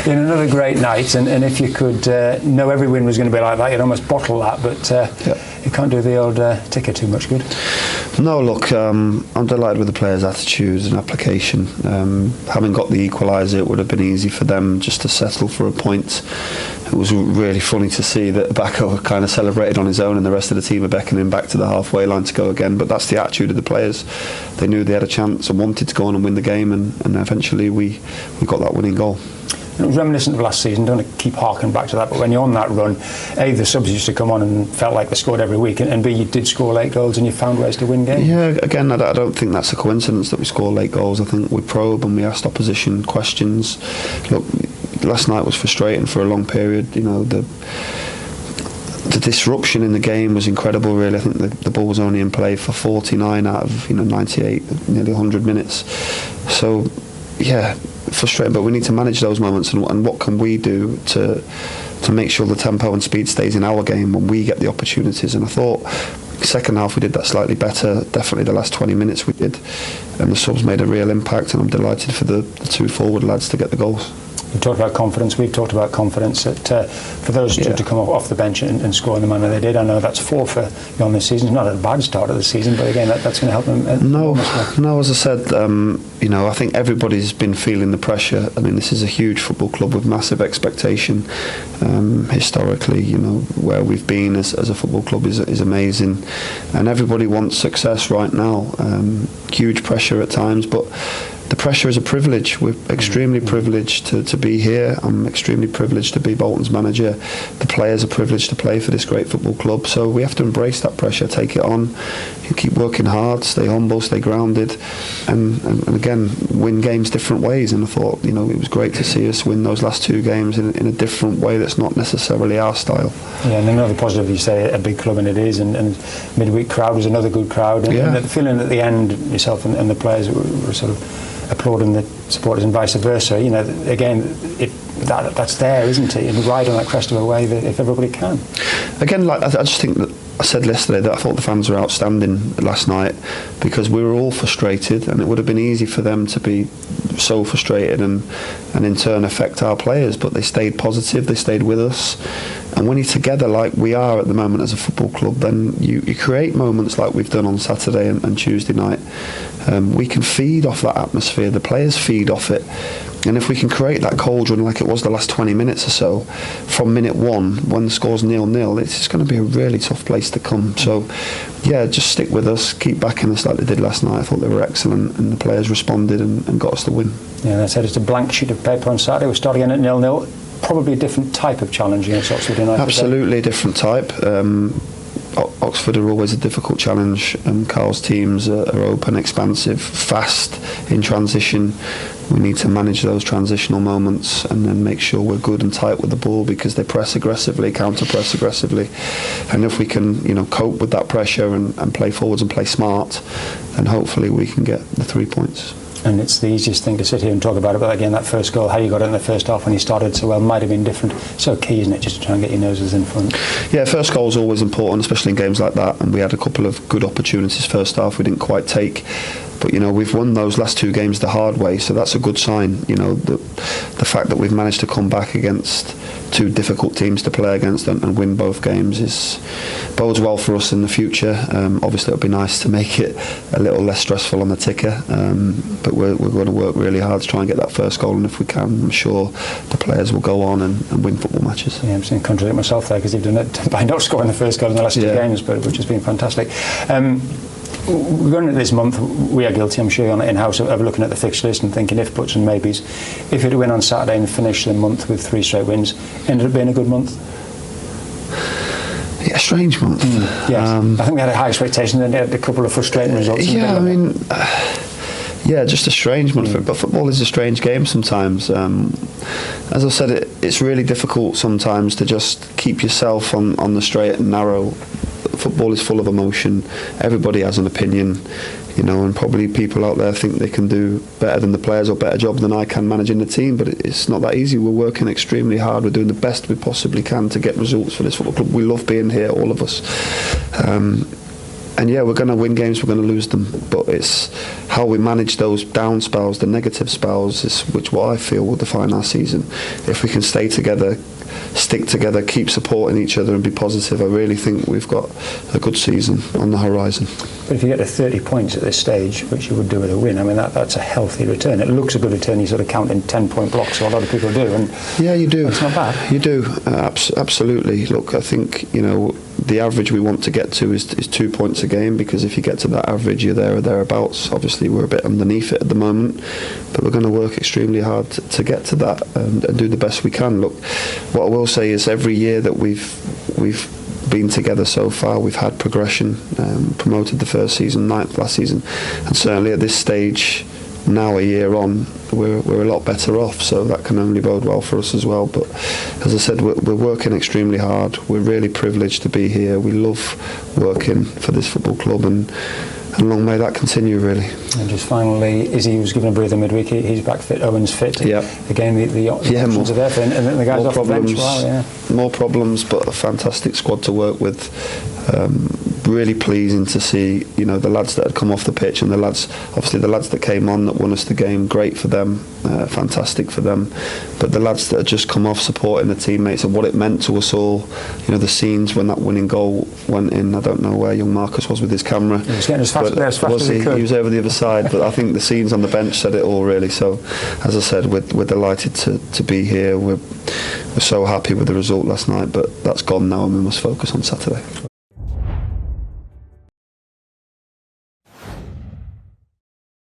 been another great night, and if you could know every win was going to be like that, you'd almost bottle that, but you can't do the old ticker too much good. No, look, I'm delighted with the players' attitudes and application. Having got the equaliser, it would have been easy for them just to settle for a point. It was really funny to see that Bacco kind of celebrated on his own and the rest of the team are beckoning him back to the halfway line to go again. But that's the attitude of the players. They knew they had a chance and wanted to go on and win the game, and eventually we got that winning goal. It was reminiscent of last season. Don't want to keep harking back to that, but when you're on that run, A, the subs used to come on and felt like they scored every week, and B, you did score late goals and you found ways to win games. Yeah, again, I don't think that's a coincidence that we score late goals. I think we probe and we asked opposition questions. Look, last night was frustrating for a long period. You know, the disruption in the game was incredible, really. I think the ball was only in play for 49 out of 98, nearly 100 minutes. So, yeah, frustrating, but we need to manage those moments, and what can we do to make sure the tempo and speed stays in our game when we get the opportunities. And I thought second half we did that slightly better. Definitely the last 20 minutes we did, and the subs made a real impact, and I'm delighted for the two forward lads to get the goals. You talked about confidence. We've talked about confidence. That for those two to come off the bench and score in the manner they did, I know that's 4 for you on this season. It's not a bad start of the season, but again, that's going to help them. No. As I said, I think everybody's been feeling the pressure. I mean, this is a huge football club with massive expectation. Historically, where we've been as a football club is amazing, and everybody wants success right now. Huge pressure at times, but the pressure is a privilege. We're extremely privileged to be here. I'm extremely privileged to be Bolton's manager. The players are privileged to play for this great football club. So we have to embrace that pressure, take it on, keep working hard, stay humble, stay grounded, and again, win games different ways. And I thought, it was great to see us win those last 2 games in a different way that's not necessarily our style. Yeah, and another positive, you say a big club, and it is, and midweek crowd was another good crowd. And the feeling at the end, yourself and the players were sort of applauding the supporters and vice versa. Again, that's there, isn't it? And ride on that crest of a wave if everybody can. Again, I just think that I said yesterday that I thought the fans were outstanding last night, because we were all frustrated, and it would have been easy for them to be so frustrated and in turn affect our players, but they stayed positive, they stayed with us. And when you're together like we are at the moment as a football club, then you create moments like we've done on Saturday and Tuesday night. We can feed off that atmosphere, the players feed off it, and if we can create that cauldron like it was the last 20 minutes or so, from minute 1, when the score's 0-0, it's just going to be a really tough place to come. So just stick with us, keep backing us like they did last night. I thought they were excellent, and the players responded and got us the win. Yeah, they said it's a blank sheet of paper on Saturday. We're starting again at 0-0. Probably a different type of challenge against Oxford United. Absolutely a different type. Oxford are always a difficult challenge, and Carl's teams are open, expansive, fast in transition. We need to manage those transitional moments and then make sure we're good and tight with the ball, because they press aggressively, counter-press aggressively. And if we can, cope with that pressure and play forwards and play smart, then hopefully we can get the 3 points. And it's the easiest thing to sit here and talk about it, but again, that first goal, how you got it in the first half when you started so well, might have been different. So key, isn't it, just to try and get your noses in front? Yeah, first goal is always important, especially in games like that, and we had a couple of good opportunities first half we didn't quite take. But we've won those last 2 games the hard way, so that's a good sign. The fact that we've managed to come back against 2 difficult teams to play against and win both games bodes well for us in the future. Obviously, it would be nice to make it a little less stressful on the ticker, but we're going to work really hard to try and get that first goal, and if we can, I'm sure the players will go on and win football matches. Yeah, I'm saying contradict myself there, because you've done it by not scoring the first goal in the last 2 games, but which has been fantastic. We're going into this month, we are guilty, I'm sure, in-house of looking at the fixture list and thinking if, buts and maybes. If you'd win on Saturday and finish the month with 3 straight wins, ended up being a good month? Yeah, a strange month. Yes. I think we had a high expectation and had a couple of frustrating results. Just a strange month. But football is a strange game sometimes. As I said, it's really difficult sometimes to just keep yourself on the straight and narrow. Football is full of emotion. Everybody has an opinion, and probably people out there think they can do better than the players or better job than I can managing the team, but it's not that easy. We're working extremely hard. We're doing the best we possibly can to get results for this football club. We love being here, all of us. And yeah, we're going to win games, we're going to lose them, but it's how we manage those down spells, the negative spells, is what I feel will define our season. If we can stay together, stick together, keep supporting each other and be positive, I really think we've got a good season on the horizon. But if you get to 30 points at this stage, which you would do with a win, I mean, that's a healthy return. It looks a good return. You sort of count in 10-point blocks, so a lot of people do. And yeah, you do. It's not bad. You do, absolutely. Look, I think, the average we want to get to is 2 points a game, because if you get to that average, you're there or thereabouts. Obviously, we're a bit underneath it at the moment, but we're going to work extremely hard to get to that and do the best we can. Look, what I will say is every year that we've been together so far, we've had progression, promoted the first season, 9th last season, and certainly at this stage, now a year on, we're a lot better off, so that can only bode well for us as well. But as I said, we're working extremely hard. We're really privileged to be here. We love working for this football club, and long may that continue, really. And just finally, Izzy was given a breather midweek. He's back fit. Owen's fit. Yeah. Again, the options are there for him, and then the guys off the bench. Wow, yeah. More problems, but a fantastic squad to work with. Really pleasing to see, the lads that had come off the pitch, and the lads that came on that won us the game. Great for them, fantastic for them. But the lads that had just come off, supporting the teammates and what it meant to us all. The scenes when that winning goal went in. I don't know where young Marcus was with his camera. He was getting as fast as he could. He was over the other side, but I think the scenes on the bench said it all, really. So, as I said, we're delighted to be here. We're so happy with the result last night, but that's gone now, and we must focus on Saturday.